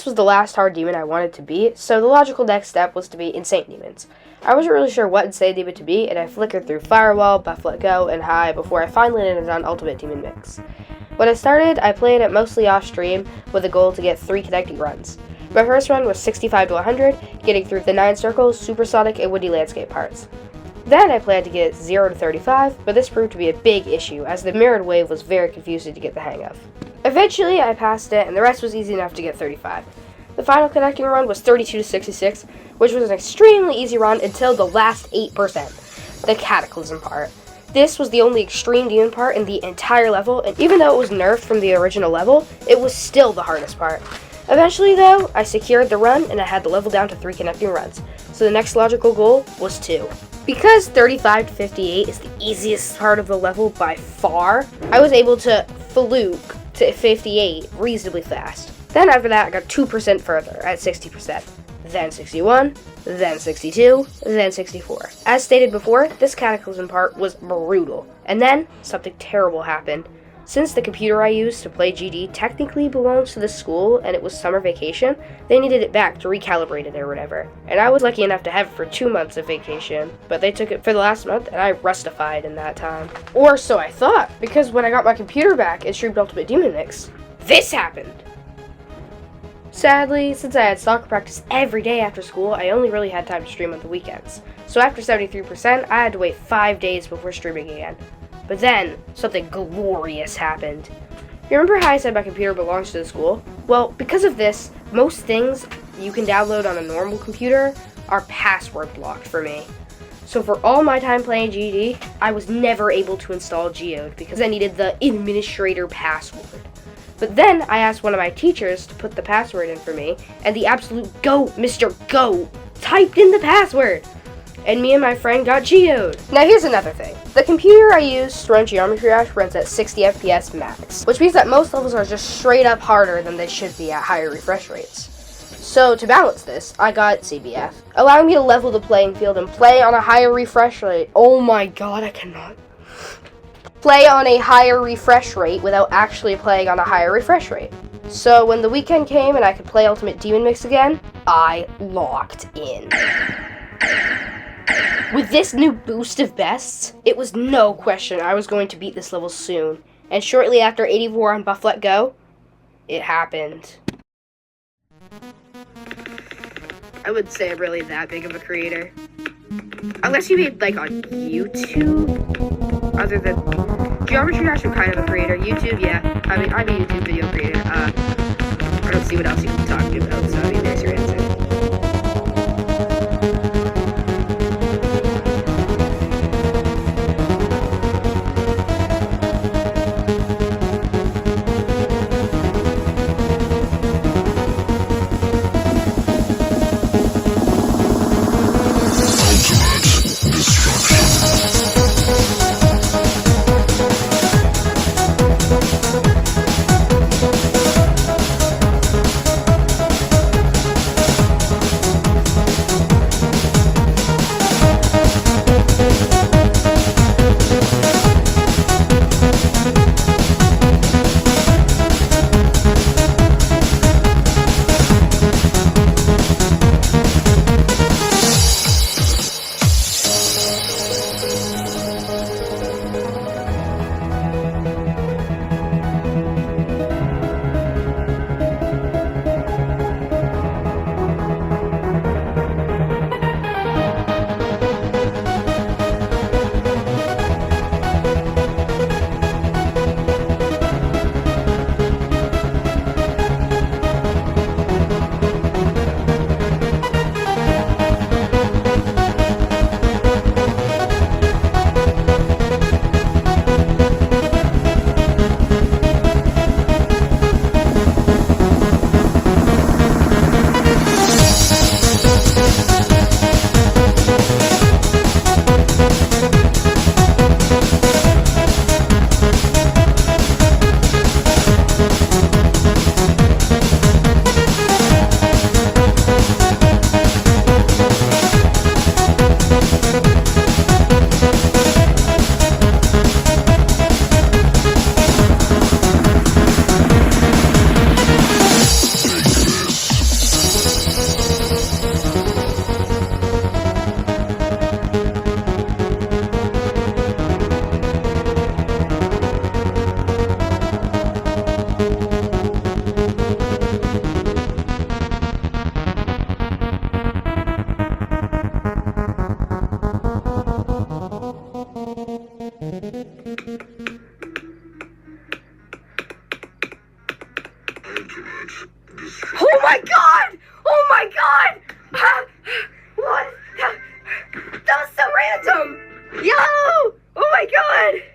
this was the last hard demon I wanted to beat, so the logical next step was to beat Insane Demons. I wasn't really sure what Insane Demon to beat, and I flickered through Firewall, Buff Let Go, and High before I finally landed on Ultimate Demon Mix. When I started, I played it mostly off stream with a goal to get 3 connecting runs. My first run was 65 to 100, getting through the 9 circles, supersonic, and windy landscape parts. Then I planned to get 0 to 35, but this proved to be a big issue, as the mirrored wave was very confusing to get the hang of. Eventually, I passed it, and the rest was easy enough to get 35. The final connecting run was 32 to 66, which was an extremely easy run until the last 8%, the Cataclysm part. This was the only extreme demon part in the entire level, and even though it was nerfed from the original level, it was still the hardest part. Eventually, though, I secured the run, and I had the level down to 3 connecting runs, so the next logical goal was 2. Because 35 to 58 is the easiest part of the level by far, I was able to fluke to 58 reasonably fast. Then after that, I got 2% further at 60%, then 61, then 62, then 64. As stated before, this Cataclysm part was brutal, and then something terrible happened. Since the computer I used to play GD technically belongs to the school and it was summer vacation, they needed it back to recalibrate it or whatever. And I was lucky enough to have it for 2 months of vacation, but they took it for the last month and I rustified in that time. Or so I thought, because when I got my computer back and streamed Ultimate Demon Mix, this happened! Sadly, since I had soccer practice every day after school, I only really had time to stream on the weekends. So after 73%, I had to wait 5 days before streaming again. But then, something glorious happened. You remember how I said my computer belongs to the school? Well, because of this, most things you can download on a normal computer are password blocked for me. So for all my time playing GD, I was never able to install Geode because I needed the administrator password. But then I asked one of my teachers to put the password in for me, and the absolute GOAT, Mr. GOAT, typed in the password. And me and my friend got Geode. Now here's another thing. The computer I use to run Geometry Dash runs at 60 FPS max, which means that most levels are just straight up harder than they should be at higher refresh rates. So to balance this, I got CBF, allowing me to level the playing field and play on a higher refresh rate. Oh my god, I cannot. Play on a higher refresh rate without actually playing on a higher refresh rate. So when the weekend came and I could play Ultimate Demon Mix again, I locked in. With this new boost of bests, it was no question I was going to beat this level soon. And shortly after 84 on Buff Let Go, it happened. I wouldn't say I'm really that big of a creator. Unless you made, like, on YouTube. Other than Geometry Dash, I'm kind of a creator. YouTube, yeah. I mean, I'm a YouTube video creator. I don't see what else you can be talking about, so I mean, there's your answer. god!